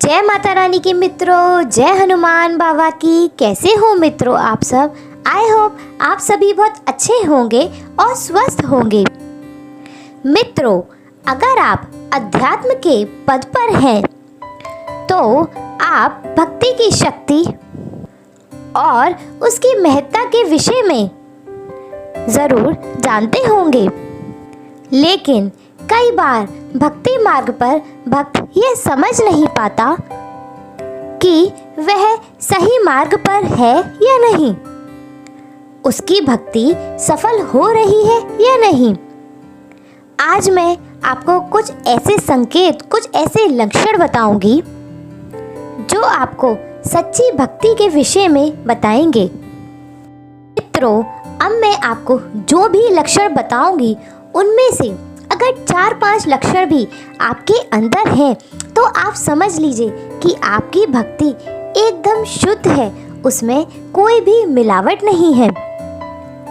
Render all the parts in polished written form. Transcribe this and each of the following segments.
जय माता रानी के मित्रों, जय हनुमान बाबा की। कैसे हो मित्रों आप सब? आई होप आप सभी बहुत अच्छे होंगे और स्वस्थ होंगे। मित्रों, अगर आप अध्यात्म के पद पर हैं तो आप भक्ति की शक्ति और उसकी महत्ता के विषय में ज़रूर जानते होंगे, लेकिन कई बार भक्ति मार्ग पर भक्त ये समझ नहीं पाता कि वह सही मार्ग पर है या नहीं, उसकी भक्ति सफल हो रही है या नहीं। आज मैं आपको कुछ ऐसे संकेत, कुछ ऐसे लक्षण बताऊंगी जो आपको सच्ची भक्ति के विषय में बताएंगे। मित्रों, अब मैं आपको जो भी लक्षण बताऊंगी उनमें से अगर 4-5 लक्षण भी आपके अंदर हैं तो आप समझ लीजिए कि आपकी भक्ति एकदम शुद्ध है, उसमें कोई भी मिलावट नहीं है।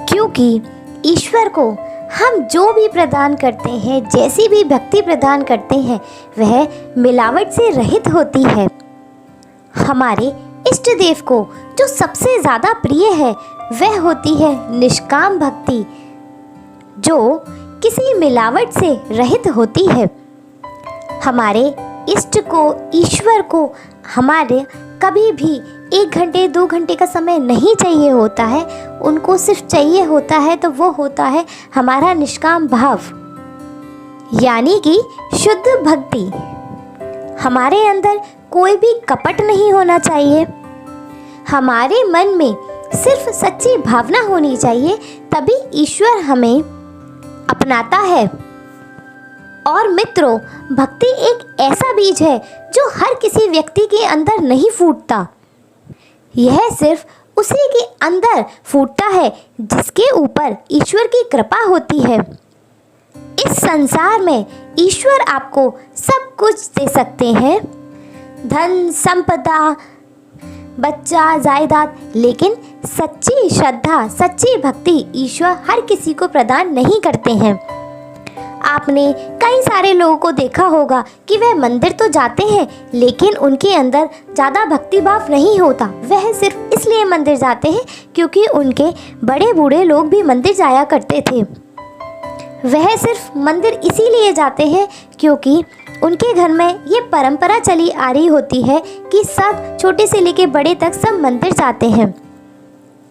क्योंकि ईश्वर को हम जो भी प्रदान करते हैं, जैसी भी भक्ति प्रदान करते हैं, वह मिलावट से रहित होती है। हमारे इष्ट देव को जो सबसे ज़्यादा प्रिय है वह होती है निष्काम भक्ति, जो किसी मिलावट से रहित होती है। हमारे इष्ट को, ईश्वर को हमारे कभी भी 1 घंटे 2 घंटे का समय नहीं चाहिए होता है, उनको सिर्फ चाहिए होता है तो वो होता है हमारा निष्काम भाव, यानी कि शुद्ध भक्ति। हमारे अंदर कोई भी कपट नहीं होना चाहिए, हमारे मन में सिर्फ सच्ची भावना होनी चाहिए, तभी ईश्वर हमें अपनाता है। और मित्रों, भक्ति एक ऐसा बीज है जो हर किसी व्यक्ति के अंदर नहीं फूटता, यह सिर्फ उसी के अंदर फूटता है जिसके ऊपर ईश्वर की कृपा होती है। इस संसार में ईश्वर आपको सब कुछ दे सकते हैं, धन संपदा, बच्चा, जायदाद, लेकिन सच्ची श्रद्धा, सच्ची भक्ति ईश्वर हर किसी को प्रदान नहीं करते हैं। आपने कई सारे लोगों को देखा होगा कि वह मंदिर तो जाते हैं लेकिन उनके अंदर ज़्यादा भक्ति भाव नहीं होता। वह सिर्फ इसलिए मंदिर जाते हैं क्योंकि उनके बड़े बूढ़े लोग भी मंदिर जाया करते थे। वह सिर्फ मंदिर इसीलिए जाते हैं क्योंकि उनके घर में ये परंपरा चली आ रही होती है कि सब, छोटे से लेके बड़े तक, सब मंदिर जाते हैं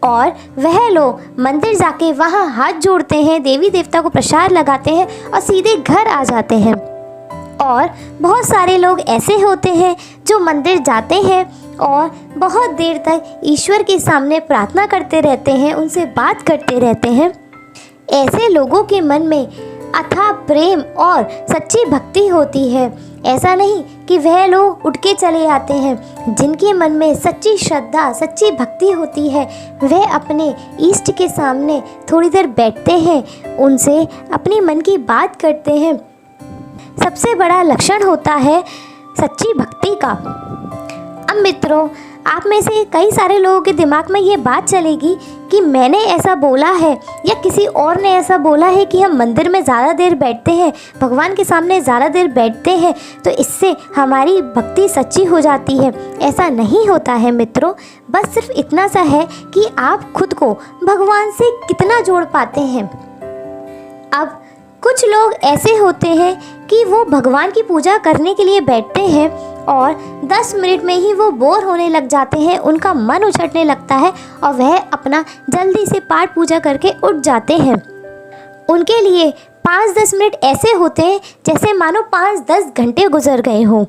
और वह लोग मंदिर जाके वहाँ हाथ जोड़ते हैं, देवी देवता को प्रसाद लगाते हैं और सीधे घर आ जाते हैं। और बहुत सारे लोग ऐसे होते हैं जो मंदिर जाते हैं और बहुत देर तक ईश्वर के सामने प्रार्थना करते रहते हैं, उनसे बात करते रहते हैं। ऐसे लोगों के मन में अथाह प्रेम और सच्ची भक्ति होती है। ऐसा नहीं कि वह लोग उठ के चले आते हैं। जिनके मन में सच्ची श्रद्धा, सच्ची भक्ति होती है, वह अपने इष्ट के सामने थोड़ी देर बैठते हैं, उनसे अपनी मन की बात करते हैं। सबसे बड़ा लक्षण होता है सच्ची भक्ति का। अब मित्रों, आप में से कई सारे लोगों के दिमाग में ये बात चलेगी कि मैंने ऐसा बोला है या किसी और ने ऐसा बोला है कि हम मंदिर में ज़्यादा देर बैठते हैं, भगवान के सामने ज़्यादा देर बैठते हैं तो इससे हमारी भक्ति सच्ची हो जाती है। ऐसा नहीं होता है मित्रों, बस सिर्फ इतना सा है कि आप खुद को भगवान से कितना जोड़ पाते हैं। अब कुछ लोग ऐसे होते हैं कि वो भगवान की पूजा करने के लिए बैठते हैं और 10 मिनट में ही वो बोर होने लग जाते हैं, उनका मन उछटने लगता है और वह अपना जल्दी से पाठ पूजा करके उठ जाते हैं। उनके लिए 5-10 मिनट ऐसे होते हैं जैसे मानो 5-10 घंटे गुजर गए हों।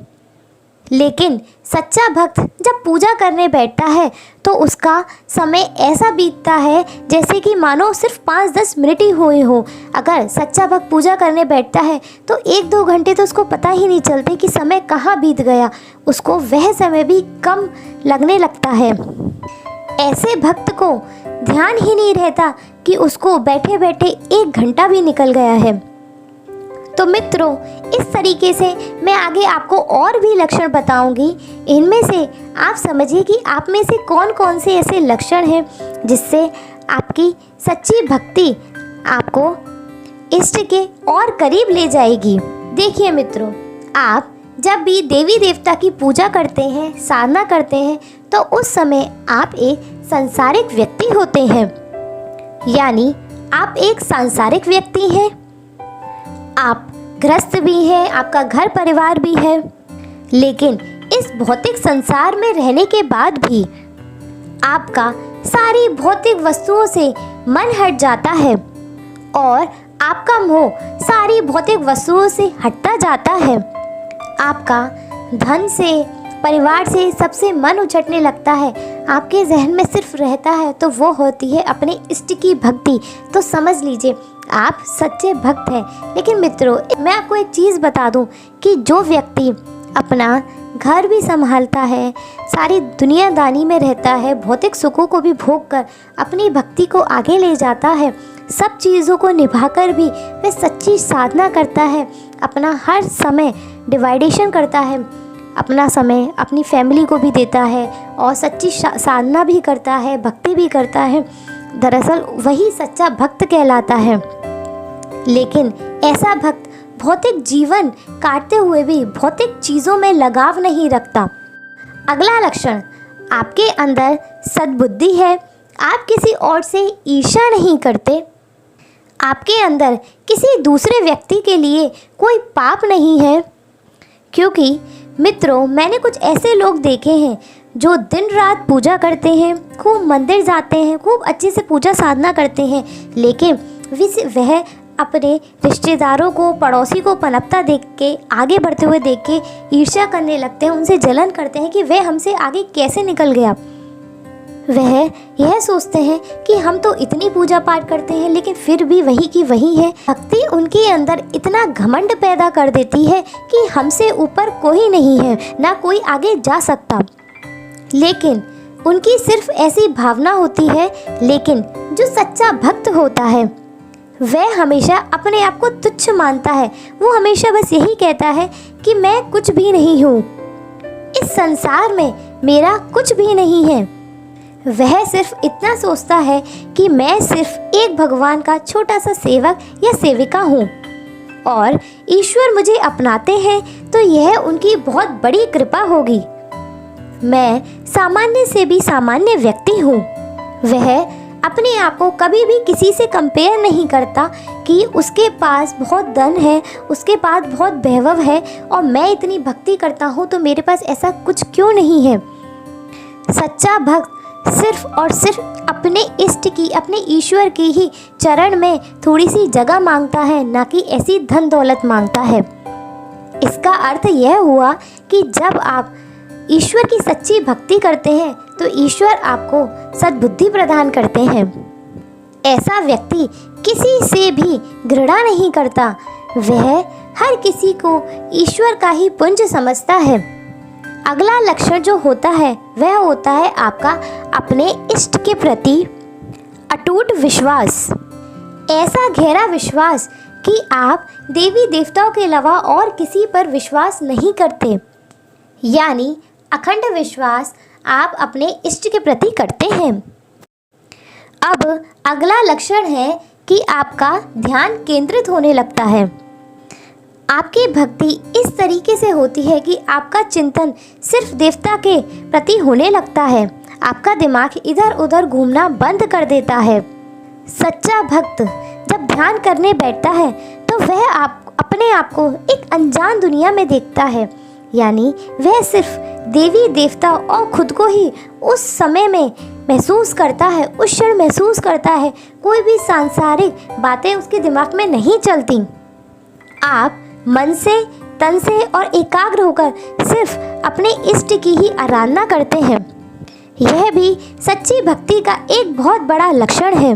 लेकिन सच्चा भक्त जब पूजा करने बैठता है तो उसका समय ऐसा बीतता है जैसे कि मानो सिर्फ 5-10 मिनट ही हुए हों। अगर सच्चा भक्त पूजा करने बैठता है तो 1-2 घंटे तो उसको पता ही नहीं चलते कि समय कहाँ बीत गया, उसको वह समय भी कम लगने लगता है। ऐसे भक्त को ध्यान ही नहीं रहता कि उसको बैठे बैठे 1 घंटा भी निकल गया है। तो मित्रों, इस तरीके से मैं आगे आपको और भी लक्षण बताऊंगी। इनमें से आप समझिए कि आप में से कौन कौन से ऐसे लक्षण हैं जिससे आपकी सच्ची भक्ति आपको इष्ट के और करीब ले जाएगी। देखिए मित्रों, आप जब भी देवी देवता की पूजा करते हैं, साधना करते हैं, तो उस समय आप एक सांसारिक व्यक्ति होते हैं, यानी आप एक सांसारिक व्यक्ति हैं। आप गृहस्थ भी हैं, आपका घर परिवार भी है, लेकिन इस भौतिक संसार में रहने के बाद भी आपका सारी भौतिक वस्तुओं से मन हट जाता है और आपका मोह सारी भौतिक वस्तुओं से हटता जाता है। आपका धन से, परिवार से, सबसे मन उछटने लगता है। आपके जहन में सिर्फ रहता है तो वो होती है अपने इष्ट की भक्ति। तो समझ लीजिए आप सच्चे भक्त हैं। लेकिन मित्रों, मैं आपको एक चीज़ बता दूं कि जो व्यक्ति अपना घर भी संभालता है, सारी दुनियादारी में रहता है, भौतिक सुखों को भी भोग कर अपनी भक्ति को आगे ले जाता है, सब चीज़ों को निभाकर भी वह सच्ची साधना करता है, अपना हर समय डिवाइडेशन करता है, अपना समय अपनी फैमिली को भी देता है और सच्ची साधना भी करता है, भक्ति भी करता है, दरअसल वही सच्चा भक्त कहलाता है। लेकिन ऐसा भक्त भौतिक जीवन काटते हुए भी भौतिक चीज़ों में लगाव नहीं रखता। अगला लक्षण, आपके अंदर सद्बुद्धि है। आप किसी और से ईर्ष्या नहीं करते। आपके अंदर किसी दूसरे व्यक्ति के लिए कोई पाप नहीं है। क्योंकि मित्रों, मैंने कुछ ऐसे लोग देखे हैं जो दिन रात पूजा करते हैं, खूब मंदिर जाते हैं, खूब अच्छे से पूजा साधना करते हैं, लेकिन वह अपने रिश्तेदारों को, पड़ोसी को पनपता देख के, आगे बढ़ते हुए देख के ईर्ष्या करने लगते हैं, उनसे जलन करते हैं कि वह हमसे आगे कैसे निकल गया। वह यह सोचते हैं कि हम तो इतनी पूजा पाठ करते हैं लेकिन फिर भी वही की वही है। भक्ति उनके अंदर इतना घमंड पैदा कर देती है कि हमसे ऊपर कोई नहीं है, ना कोई आगे जा सकता। लेकिन उनकी सिर्फ ऐसी भावना होती है। लेकिन जो सच्चा भक्त होता है वह हमेशा अपने आप को तुच्छ मानता है। वो हमेशा बस यही कहता है कि मैं कुछ भी नहीं हूँ, इस संसार में मेरा कुछ भी नहीं है। वह सिर्फ इतना सोचता है कि मैं सिर्फ एक भगवान का छोटा सा सेवक या सेविका हूँ और ईश्वर मुझे अपनाते हैं तो यह उनकी बहुत बड़ी कृपा होगी। मैं सामान्य से भी सामान्य व्यक्ति हूँ। वह अपने आप को कभी भी किसी से कंपेयर नहीं करता कि उसके पास बहुत धन है, उसके पास बहुत वैभव है और मैं इतनी भक्ति करता हूँ तो मेरे पास ऐसा कुछ क्यों नहीं है। सच्चा भक्त सिर्फ और सिर्फ अपने इष्ट की, अपने ईश्वर की ही चरण में थोड़ी सी जगह मांगता है, ना कि ऐसी धन दौलत मांगता है। इसका अर्थ यह हुआ कि जब आप ईश्वर की सच्ची भक्ति करते हैं तो ईश्वर आपको सद्बुद्धि प्रदान करते हैं। ऐसा व्यक्ति किसी से भी घृणा नहीं करता। वह हर किसी को ईश्वर का ही पुंज समझता है। अगला लक्षण जो होता है वह होता है आपका अपने इष्ट के प्रति अटूट विश्वास। ऐसा गहरा विश्वास कि आप देवी देवताओं के अलावा और किसी पर विश्वास नहीं करते, यानी अखंड विश्वास आप अपने इष्ट के प्रति करते हैं। अब अगला लक्षण है कि आपका ध्यान केंद्रित होने लगता है। आपकी भक्ति इस तरीके से होती है कि आपका चिंतन सिर्फ देवता के प्रति होने लगता है। आपका दिमाग इधर उधर घूमना बंद कर देता है। सच्चा भक्त जब ध्यान करने बैठता है तो वह अपने आप को एक अनजान दुनिया में देखता है, यानी वह सिर्फ देवी देवता और खुद को ही उस समय में महसूस करता है, उस क्षण महसूस करता है। कोई भी सांसारिक बातें उसके दिमाग में नहीं चलती। आप मन से, तन से और एकाग्र होकर सिर्फ अपने इष्ट की ही आराधना करते हैं। यह भी सच्ची भक्ति का एक बहुत बड़ा लक्षण है।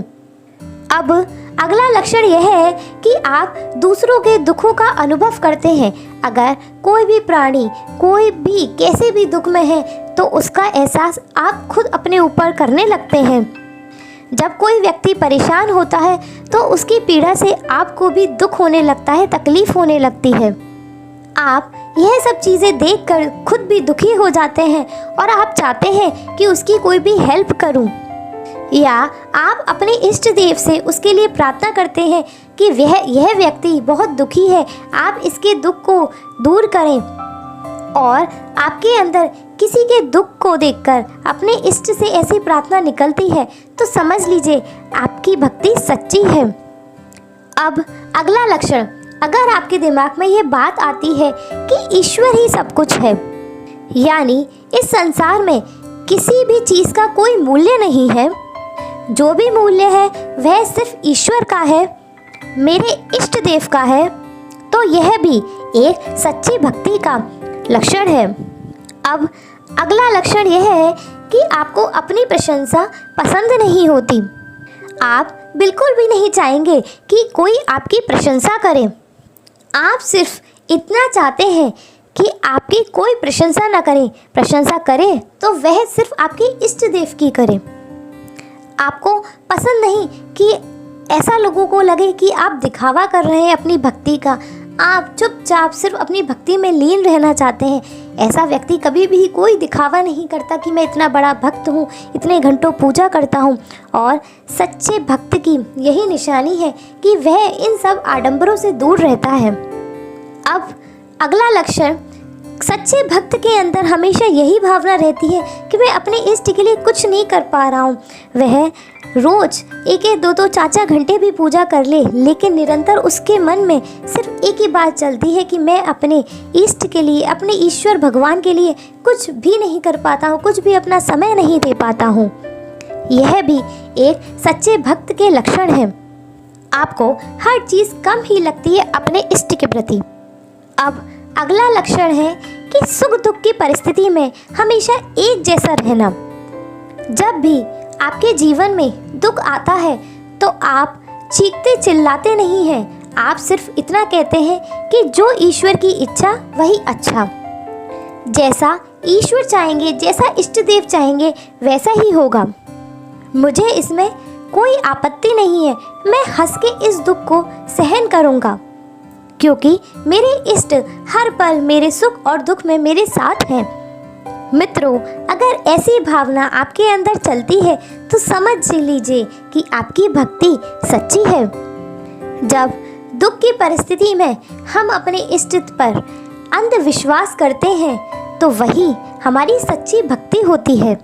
अब अगला लक्षण यह है कि आप दूसरों के दुखों का अनुभव करते हैं। अगर कोई भी प्राणी, कोई भी कैसे भी दुख में है तो उसका एहसास आप खुद अपने ऊपर करने लगते हैं। जब कोई व्यक्ति परेशान होता है तो उसकी पीड़ा से आपको भी दुख होने लगता है, तकलीफ होने लगती है। आप यह सब चीज़ें देखकर खुद भी दुखी हो जाते हैं और आप चाहते हैं कि उसकी कोई भी हेल्प करूं, या आप अपने इष्ट देव से उसके लिए प्रार्थना करते हैं कि यह व्यक्ति बहुत दुखी है, आप इसके दुख को दूर करें। और आपके अंदर किसी के दुख को देखकर अपने इष्ट से ऐसी प्रार्थना निकलती है तो समझ लीजिए आपकी भक्ति सच्ची है। अब अगला लक्षण, अगर आपके दिमाग में ये बात आती है कि ईश्वर ही सब कुछ है, यानी इस संसार में किसी भी चीज़ का कोई मूल्य नहीं है, जो भी मूल्य है वह सिर्फ ईश्वर का है, मेरे इष्ट देव का है, तो यह भी एक सच्ची भक्ति का लक्षण है। अब अगला लक्षण यह है कि आपको अपनी प्रशंसा पसंद नहीं होती। आप बिल्कुल भी नहीं चाहेंगे कि कोई आपकी प्रशंसा करे। आप सिर्फ इतना चाहते हैं कि आपकी कोई प्रशंसा ना करे, प्रशंसा करे तो वह सिर्फ आपके इष्ट देव की करे। आपको पसंद नहीं कि ऐसा लोगों को लगे कि आप दिखावा कर रहे हैं अपनी भक्ति का। आप चुपचाप सिर्फ अपनी भक्ति में लीन रहना चाहते हैं। ऐसा व्यक्ति कभी भी कोई दिखावा नहीं करता कि मैं इतना बड़ा भक्त हूँ, इतने घंटों पूजा करता हूँ। और सच्चे भक्त की यही निशानी है कि वह इन सब आडंबरों से दूर रहता है। अब अगला लक्षण, सच्चे भक्त के अंदर हमेशा यही भावना रहती है कि मैं अपने इष्ट के लिए कुछ नहीं कर पा रहा हूँ। वह रोज 1-2 4 घंटे भी पूजा कर ले, लेकिन निरंतर उसके मन में सिर्फ एक ही बात चलती है कि मैं अपने इष्ट के लिए, अपने ईश्वर भगवान के लिए कुछ भी नहीं कर पाता हूँ, कुछ भी अपना समय नहीं दे पाता हूँ। यह भी एक सच्चे भक्त के लक्षण है। आपको हर चीज़ कम ही लगती है अपने इष्ट के प्रति। अब अगला लक्षण है कि सुख दुख की परिस्थिति में हमेशा एक जैसा रहना। जब भी आपके जीवन में दुख आता है तो आप चीखते चिल्लाते नहीं हैं, आप सिर्फ इतना कहते हैं कि जो ईश्वर की इच्छा वही अच्छा। जैसा ईश्वर चाहेंगे, जैसा इष्ट देव चाहेंगे वैसा ही होगा। मुझे इसमें कोई आपत्ति नहीं है, मैं हंस के इस दुख को सहन करूँगा, क्योंकि मेरे इष्ट हर पल मेरे सुख और दुख में मेरे साथ हैं। मित्रों, अगर ऐसी भावना आपके अंदर चलती है तो समझ लीजिए कि आपकी भक्ति सच्ची है। जब दुख की परिस्थिति में हम अपने इष्ट पर अंधविश्वास करते हैं तो वही हमारी सच्ची भक्ति होती है।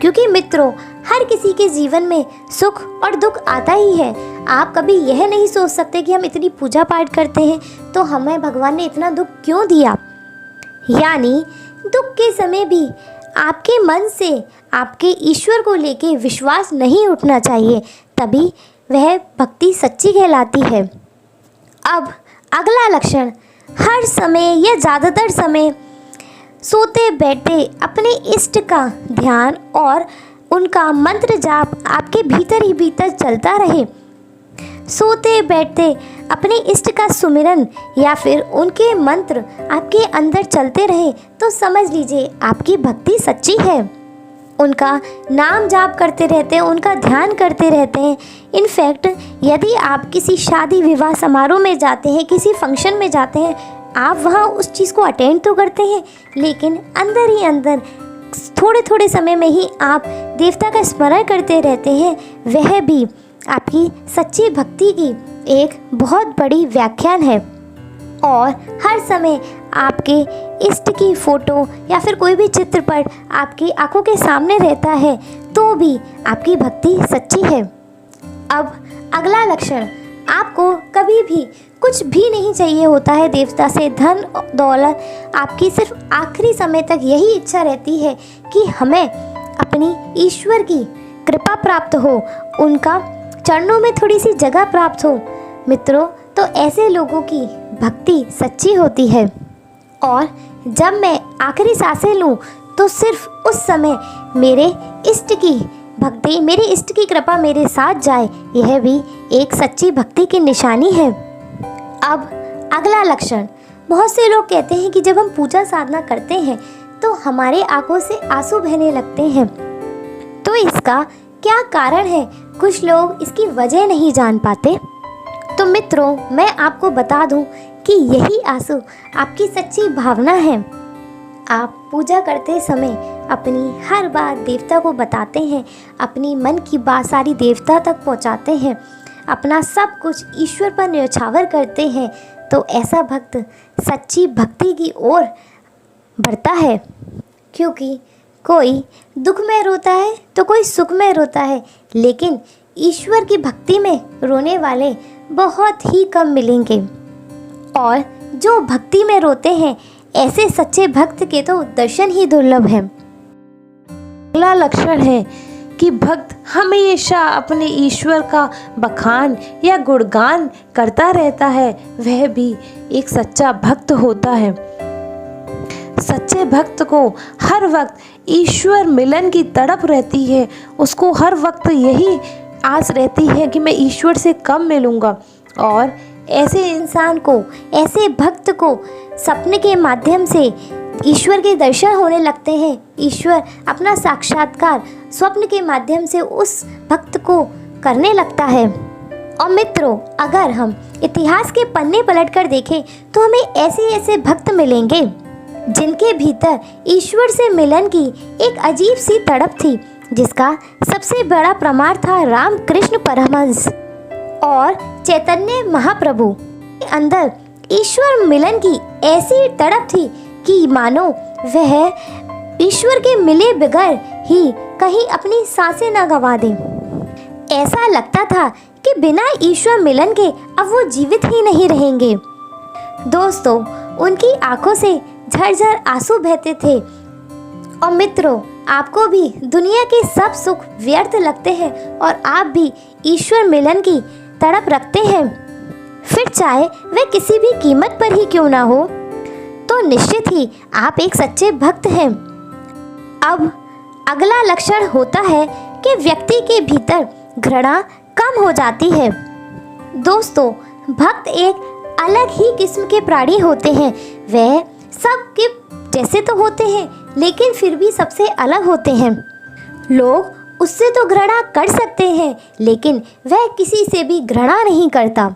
क्योंकि मित्रों, हर किसी के जीवन में सुख और दुख आता ही है। आप कभी यह नहीं सोच सकते कि हम इतनी पूजा पाठ करते हैं तो हमें भगवान ने इतना दुख क्यों दिया। यानी दुख के समय भी आपके मन से आपके ईश्वर को लेके विश्वास नहीं उठना चाहिए, तभी वह भक्ति सच्ची कहलाती है। अब अगला लक्षण, हर समय या ज़्यादातर समय सोते बैठते अपने इष्ट का ध्यान और उनका मंत्र जाप आपके भीतर ही भीतर चलता रहे। सोते बैठते अपने इष्ट का सुमिरन या फिर उनके मंत्र आपके अंदर चलते रहे तो समझ लीजिए आपकी भक्ति सच्ची है। उनका नाम जाप करते रहते हैं, उनका ध्यान करते रहते हैं। इनफैक्ट यदि आप किसी शादी विवाह समारोह में जाते हैं, किसी फंक्शन में जाते हैं, आप वहाँ उस चीज़ को अटेंड तो करते हैं, लेकिन अंदर ही अंदर थोड़े थोड़े समय में ही आप देवता का स्मरण करते रहते हैं। वह भी आपकी सच्ची भक्ति की एक बहुत बड़ी व्याख्यान है। और हर समय आपके इष्ट की फ़ोटो या फिर कोई भी चित्रपट आपकी आंखों के सामने रहता है तो भी आपकी भक्ति सच्ची है। अब अगला लक्षण, आपको कभी भी कुछ भी नहीं चाहिए होता है देवता से, धन दौलत। आपकी सिर्फ आखिरी समय तक यही इच्छा रहती है कि हमें अपनी ईश्वर की कृपा प्राप्त हो, उनका चरणों में थोड़ी सी जगह प्राप्त हो। मित्रों, तो ऐसे लोगों की भक्ति सच्ची होती है। और जब मैं आखिरी सांसें लूँ तो सिर्फ उस समय मेरे इष्ट की भक्ति, मेरे इष्ट की कृपा मेरे साथ जाए, यह भी एक सच्ची भक्ति की निशानी है। अब अगला लक्षण, बहुत से लोग कहते हैं कि जब हम पूजा साधना करते हैं तो हमारे आंखों से आंसू बहने लगते हैं। तो इसका क्या कारण है? कुछ लोग इसकी वजह नहीं जान पाते। तो मित्रों, मैं आपको बता दूं कि यही आंसू आपकी सच्ची भावना है। आप पूजा करते समय अपनी हर बात देवता को बताते हैं, अपनी मन की बात सारी देवता तक पहुंचाते हैं, अपना सब कुछ ईश्वर पर न्यौछावर करते हैं। तो ऐसा भक्त सच्ची भक्ति की ओर बढ़ता है, क्योंकि कोई दुख में रोता है तो कोई सुख में रोता है, लेकिन ईश्वर की भक्ति में रोने वाले बहुत ही कम मिलेंगे। और जो भक्ति में रोते हैं, ऐसे सच्चे भक्त के तो दर्शन ही दुर्लभ है। अगला लक्षण है कि भक्त हमेशा अपने ईश्वर का बखान या गुणगान करता रहता है, वह भी एक सच्चा भक्त होता है। सच्चे भक्त को हर वक्त ईश्वर मिलन की तड़प रहती है, उसको हर वक्त यही आस रहती है कि मैं ईश्वर से कब मिलूँगा। और ऐसे इंसान को, ऐसे भक्त को सपने के माध्यम से ईश्वर के दर्शन होने लगते हैं। ईश्वर अपना साक्षात्कार स्वप्न के माध्यम से उस भक्त को करने लगता है। और मित्रों, अगर हम इतिहास के पन्ने पलटकर देखें तो हमें ऐसे ऐसे भक्त मिलेंगे जिनके भीतर ईश्वर से मिलन की एक अजीब सी तड़प थी, जिसका सबसे बड़ा प्रमाण था रामकृष्ण परमहंस और चैतन्य महाप्रभु के अंदर ईश्वर मिलन की ऐसी तड़प थी कि मानो वह ईश्वर के मिले बगैर ही कहीं अपनी सांसें न गंवा दें। ऐसा लगता था कि बिना ईश्वर मिलन के अब वो जीवित ही नहीं रहेंगे। दोस्तों, उनकी आंखों से झरझर आंसू बहते थे। और मित्रों, आपको भी दुनिया के सब सुख व्यर्थ लगते हैं और आप भी ईश्वर मिलन की तड़प रखते हैं, फिर चाहे वह किसी भी कीमत पर ही क्यों ना हो, तो निश्चित ही आप एक सच्चे भक्त हैं। अब अगला लक्षण होता है कि व्यक्ति के भीतर घृणा कम हो जाती है। दोस्तों, भक्त एक अलग ही किस्म के प्राणी होते हैं। वह सबके जैसे तो होते हैं, लेकिन फिर भी सबसे अलग होते हैं। लोग उससे तो घृणा कर सकते हैं, लेकिन वह किसी से भी घृणा नहीं करता।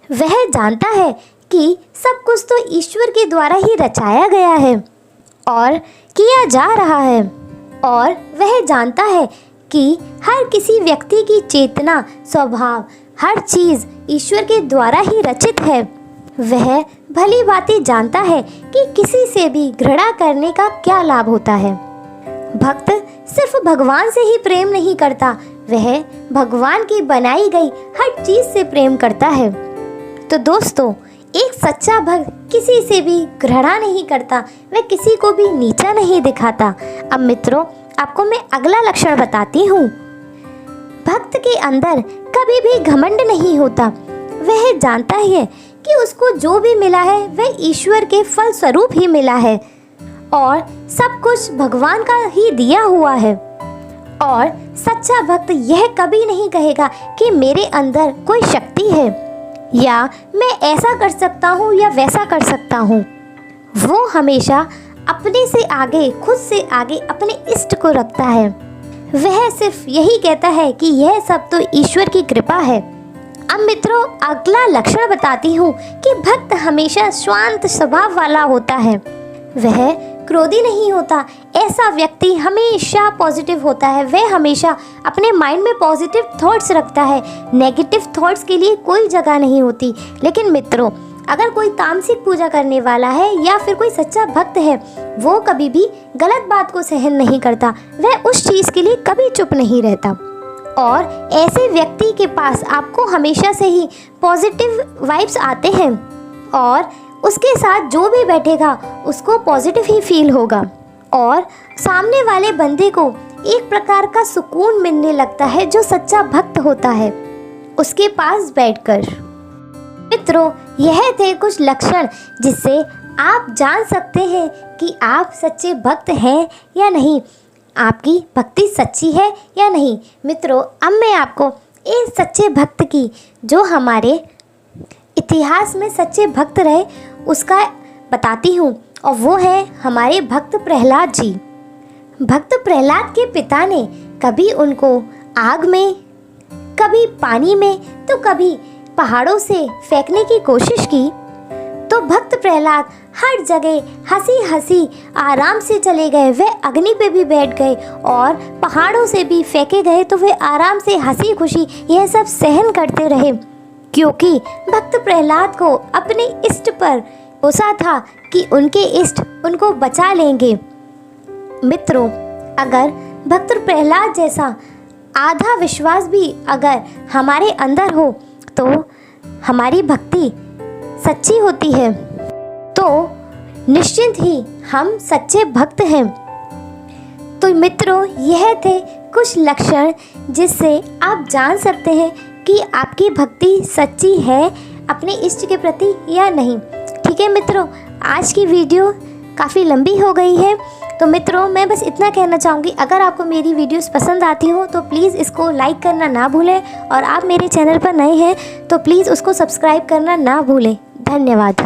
वह जानता है कि सब कुछ तो ईश्वर के द्वारा ही रचाया गया है और किया जा रहा है। और वह जानता है कि हर किसी व्यक्ति की चेतना, स्वभाव, हर चीज़ ईश्वर के द्वारा ही रचित है। वह भली भांति जानता है कि किसी से भी घृणा करने का क्या लाभ होता है। भक्त सिर्फ भगवान से ही प्रेम नहीं करता, वह भगवान की बनाई गई हर चीज से प्रेम करता है। तो दोस्तों, एक सच्चा भक्त किसी से भी घृणा नहीं करता, वह किसी को भी नीचा नहीं दिखाता। अब मित्रों, आपको मैं अगला लक्षण बताती हूँ। भक्त के अंदर कभी भी घमंड नहीं होता। वह जानता है कि उसको जो भी मिला है वह ईश्वर के फल स्वरूप ही मिला है और सब कुछ भगवान का ही दिया हुआ है। और सच्चा भक्त यह कभी नहीं कहेगा कि मेरे अंदर कोई शक्ति है या मैं ऐसा कर सकता हूँ या वैसा कर सकता हूँ। वो हमेशा अपने से आगे, खुद से आगे अपने इष्ट को रखता है। वह सिर्फ यही कहता है कि यह सब तो ईश्वर की कृपा है। अब मित्रों, अगला लक्षण बताती हूँ कि भक्त हमेशा शांत स्वभाव वाला होता है। वह क्रोधी नहीं होता। ऐसा व्यक्ति हमेशा पॉजिटिव होता है। वह हमेशा अपने माइंड में पॉजिटिव थॉट्स रखता है। नेगेटिव थॉट्स के लिए कोई जगह नहीं होती। लेकिन मित्रों, अगर कोई तामसिक पूजा करने वाला है या फिर कोई सच्चा भक्त है, वो कभी भी गलत बात को सहन नहीं करता। वह उस चीज़ के लिए कभी चुप नहीं रहता। और ऐसे व्यक्ति के पास आपको हमेशा से ही पॉजिटिव वाइब्स आते हैं और उसके साथ जो भी बैठेगा उसको पॉजिटिव ही फील होगा और सामने वाले बंदे को एक प्रकार का सुकून मिलने लगता है जो सच्चा भक्त होता है उसके पास बैठकर। मित्रों, यह थे कुछ लक्षण जिससे आप जान सकते हैं कि आप सच्चे भक्त हैं या नहीं, आपकी भक्ति सच्ची है या नहीं। मित्रों, अब मैं आपको एक सच्चे भक्त की, जो हमारे इतिहास में सच्चे भक्त रहे, उसका बताती हूँ और वो है हमारे भक्त प्रहलाद जी। भक्त प्रहलाद के पिता ने कभी उनको आग में, कभी पानी में, तो कभी पहाड़ों से फेंकने की कोशिश की। तो भक्त प्रहलाद हर जगह हंसी हंसी आराम से चले गए। वे अग्नि पे भी बैठ गए और पहाड़ों से भी फेंके गए तो वे आराम से हंसी खुशी यह सब सहन करते रहे, क्योंकि भक्त प्रहलाद को अपने इष्ट पर भरोसा था कि उनके इष्ट उनको बचा लेंगे। मित्रों, अगर भक्त प्रहलाद जैसा आधा विश्वास भी अगर हमारे अंदर हो तो हमारी भक्ति सच्ची होती है, तो निश्चिंत ही हम सच्चे भक्त हैं। तो मित्रों, यह थे कुछ लक्षण जिससे आप जान सकते हैं कि आपकी भक्ति सच्ची है अपने इष्ट के प्रति या नहीं। ठीक है मित्रों, आज की वीडियो काफ़ी लंबी हो गई है, तो मित्रों मैं बस इतना कहना चाहूँगी, अगर आपको मेरी वीडियोस पसंद आती हो तो प्लीज़ इसको लाइक करना ना भूलें, और आप मेरे चैनल पर नए हैं तो प्लीज़ उसको सब्सक्राइब करना ना भूलें। धन्यवाद।